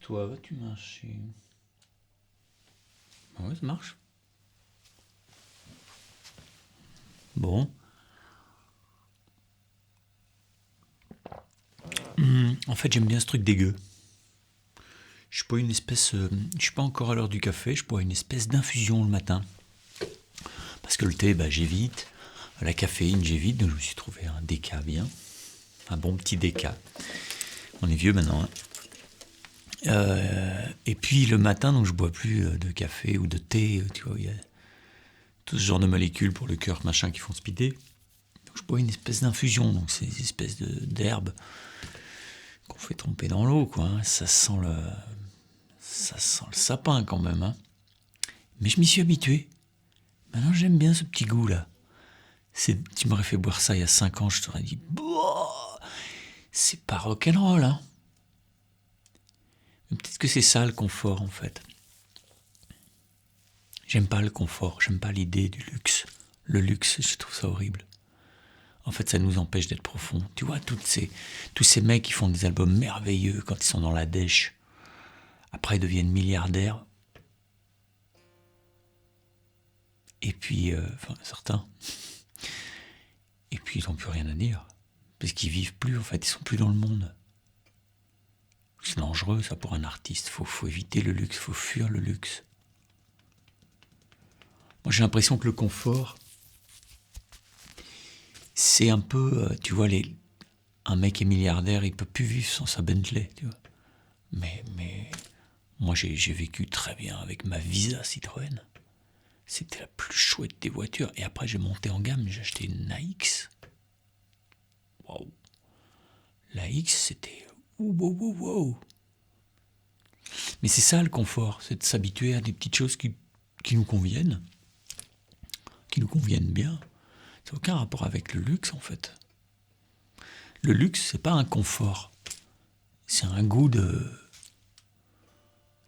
Toi, vas-tu marcher? Ah ouais, ça marche. Bon. En fait, j'aime bien ce truc dégueu. Je suis pas une espèce. Je suis pas encore à l'heure du café, je bois une espèce d'infusion le matin. Parce que le thé, bah, j'évite. La caféine, j'évite. Donc je me suis trouvé un déca bien. Un bon petit déca. On est vieux maintenant, hein. Et puis le matin, donc je bois plus de café ou de thé. Tu vois, il y a tout ce genre de molécules pour le cœur, machin, qui font speeder. Donc je bois une espèce d'infusion. Donc c'est une espèce d'herbe qu'on fait tremper dans l'eau, quoi, hein. Ça sent le sapin quand même, hein. Mais je m'y suis habitué. Maintenant, j'aime bien ce petit goût-là. Tu m'aurais fait boire ça il y a 5 ans, je t'aurais dit, boah, c'est pas rock'n'roll, hein. Mais peut-être que c'est ça le confort, en fait. J'aime pas le confort, j'aime pas l'idée du luxe. Le luxe, je trouve ça horrible. En fait, ça nous empêche d'être profond. Tu vois, tous ces mecs qui font des albums merveilleux quand ils sont dans la dèche, après ils deviennent milliardaires. Et puis, certains. Et puis ils n'ont plus rien à dire. Parce qu'ils vivent plus, en fait, ils sont plus dans le monde. C'est dangereux, ça, pour un artiste. Faut éviter le luxe, faut fuir le luxe. Moi, j'ai l'impression que le confort, c'est un peu, tu vois, un mec est milliardaire, il peut plus vivre sans sa Bentley, tu vois. Mais moi, j'ai vécu très bien avec ma Visa Citroën. C'était la plus chouette des voitures. Et après, j'ai monté en gamme, j'ai acheté une AX. Waouh. La X, c'était wow. Mais c'est ça le confort, c'est de s'habituer à des petites choses qui nous conviennent bien. Ça n'a aucun rapport avec le luxe, en fait. Le luxe, c'est pas un confort. C'est un goût de...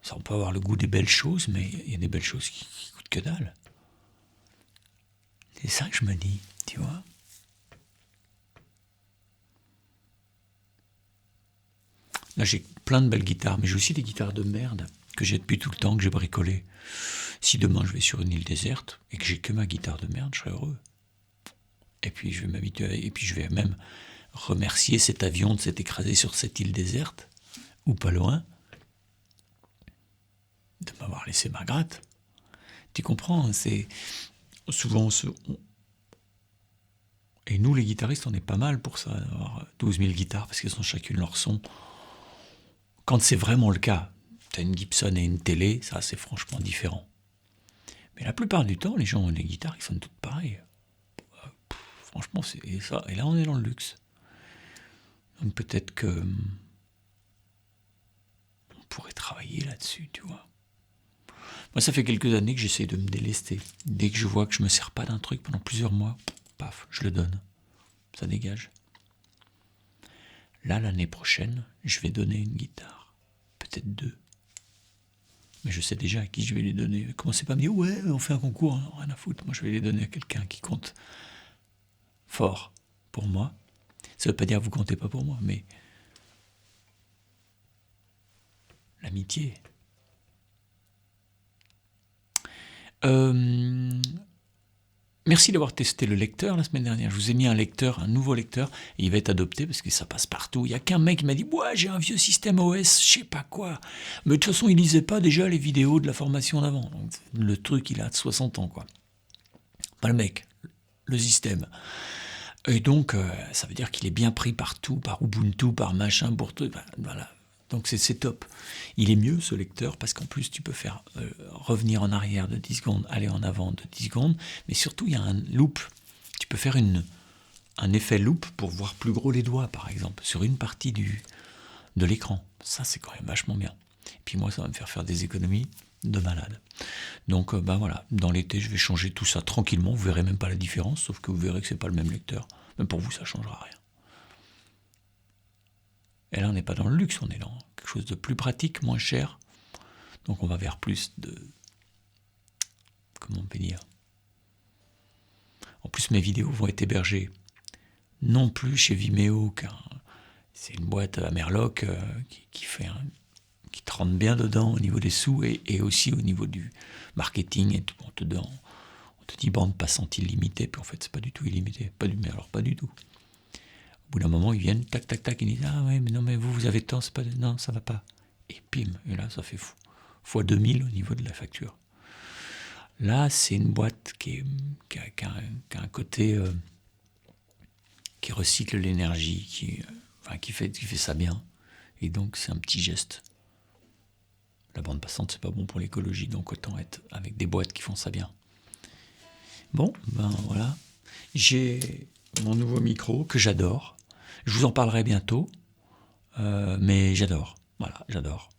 Ça, on peut avoir le goût des belles choses, mais il y a des belles choses qui coûtent que dalle. C'est ça que je me dis, tu vois. Là, j'ai plein de belles guitares, mais j'ai aussi des guitares de merde que j'ai depuis tout le temps, que j'ai bricolées. Si demain je vais sur une île déserte et que j'ai que ma guitare de merde, je serai heureux. Et puis je vais m'habituer, et puis je vais même remercier cet avion de s'être écrasé sur cette île déserte, ou pas loin, de m'avoir laissé ma gratte. Tu comprends, c'est souvent... Et nous, les guitaristes, on est pas mal pour ça, d'avoir 12 000 guitares, parce qu'elles ont chacune leur son. Quand c'est vraiment le cas, t'as une Gibson et une télé, ça c'est franchement différent. Mais la plupart du temps, les gens ont des guitares qui sonnent toutes pareilles. Franchement, c'est ça. Et là, on est dans le luxe. Donc peut-être que on pourrait travailler là-dessus, tu vois. Moi, ça fait quelques années que j'essaie de me délester. Dès que je vois que je me sers pas d'un truc pendant plusieurs mois, paf, je le donne. Ça dégage. Là, l'année prochaine, je vais donner une guitare. Peut-être 2. Mais je sais déjà à qui je vais les donner. Commencez pas à me dire, ouais, on fait un concours, hein, rien à foutre. Moi, je vais les donner à quelqu'un qui compte fort pour moi. Ça veut pas dire que vous comptez pas pour moi, mais l'amitié. Merci d'avoir testé le lecteur la semaine dernière. Je vous ai mis un nouveau lecteur, et il va être adopté parce que ça passe partout. Il n'y a qu'un mec qui m'a dit « Ouais, j'ai un vieux système OS, je sais pas quoi. » Mais de toute façon, il lisait pas déjà les vidéos de la formation d'avant. Donc, le truc, il a 60 ans, quoi. Pas le mec, le système. Et donc, ça veut dire qu'il est bien pris partout, par Ubuntu, par machin, pour tout. Voilà. Donc c'est top. Il est mieux ce lecteur parce qu'en plus tu peux faire revenir en arrière de 10 secondes, aller en avant de 10 secondes, mais surtout il y a un loop. Tu peux faire un effet loop pour voir plus gros les doigts par exemple, sur une partie de l'écran. Ça c'est quand même vachement bien. Et puis moi ça va me faire des économies de malade. Donc voilà, dans l'été je vais changer tout ça tranquillement, vous verrez même pas la différence, sauf que vous verrez que c'est pas le même lecteur. Même pour vous ça changera rien. Et là, on n'est pas dans le luxe, on est dans quelque chose de plus pratique, moins cher. Donc on va vers plus de... Comment on peut dire ? En plus, mes vidéos vont être hébergées non plus chez Vimeo, car c'est une boîte à Merloc qui fait qui te rentre bien dedans au niveau des sous et aussi au niveau du marketing. Et tout. On te dit bande passante illimitée, puis en fait c'est pas du tout illimité, mais alors pas du tout. Au bout d'un moment ils viennent, tac tac tac, ils disent ah ouais mais non mais vous avez tant, c'est pas non ça va pas. Et bim, et là ça fait fois 2000 au niveau de la facture. Là c'est une boîte qui a un côté qui recycle l'énergie, qui fait ça bien. Et donc c'est un petit geste. La bande passante c'est pas bon pour l'écologie, donc autant être avec des boîtes qui font ça bien. Bon, ben voilà. J'ai mon nouveau micro que j'adore. Je vous en parlerai bientôt, mais j'adore. Voilà, j'adore.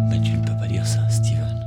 Mais tu ne peux pas dire ça, Steven.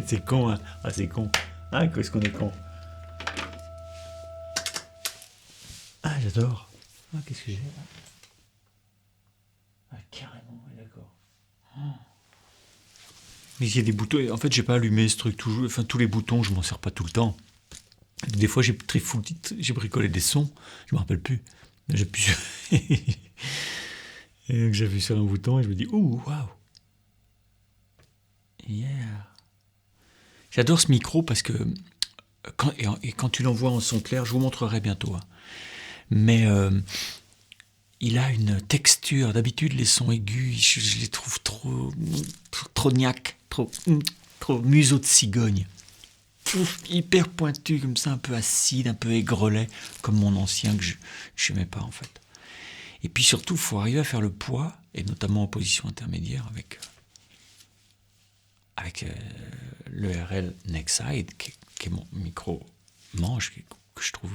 C'est con, hein. Ah, c'est con. Ah, qu'est-ce qu'on est con. Ah, j'adore. Ah, qu'est-ce que j'ai là. Ah, carrément, d'accord. Mais il y a des boutons. En fait, j'ai pas allumé ce truc toujours. Enfin, tous les boutons, je m'en sers pas tout le temps. Des fois, j'ai bricolé des sons. Je me rappelle plus. J'appuie sur... Et donc, j'appuie sur un bouton et je me dis, ouh, waouh. Yeah. J'adore ce micro parce que quand tu l'envoies en son clair, je vous montrerai bientôt. Hein. Mais il a une texture. D'habitude, les sons aigus, je les trouve trop niaques, trop museau de cigogne. Hyper pointu comme ça, un peu acide, un peu aigrelet, comme mon ancien que je n'aimais pas en fait. Et puis surtout, il faut arriver à faire le poids, et notamment en position intermédiaire avec le RL Nexide, qui est mon micro manche, que je trouve,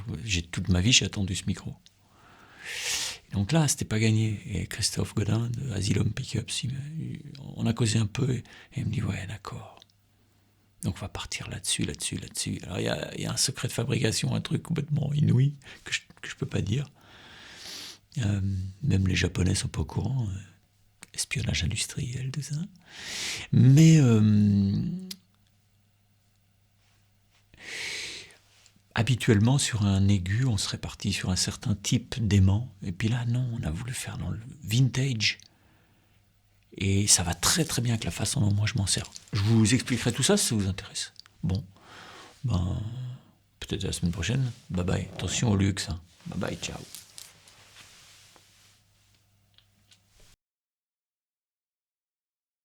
toute ma vie j'ai attendu ce micro. Et donc là, c'était pas gagné. Et Christophe Godin de Asylum Pickups, on a causé un peu, et il me dit, ouais, d'accord. Donc on va partir là-dessus. Alors il y a un secret de fabrication, un truc complètement inouï que je peux pas dire. Même les Japonais sont pas au courant. Espionnage industriel, tout ça. Mais habituellement sur un aigu, on serait parti sur un certain type d'aimant. Et puis là, non, on a voulu faire dans le vintage. Et ça va très très bien avec la façon dont moi je m'en sers. Je vous expliquerai tout ça si ça vous intéresse. Bon, peut-être la semaine prochaine. Bye bye. Attention au luxe. Hein. Bye bye, ciao.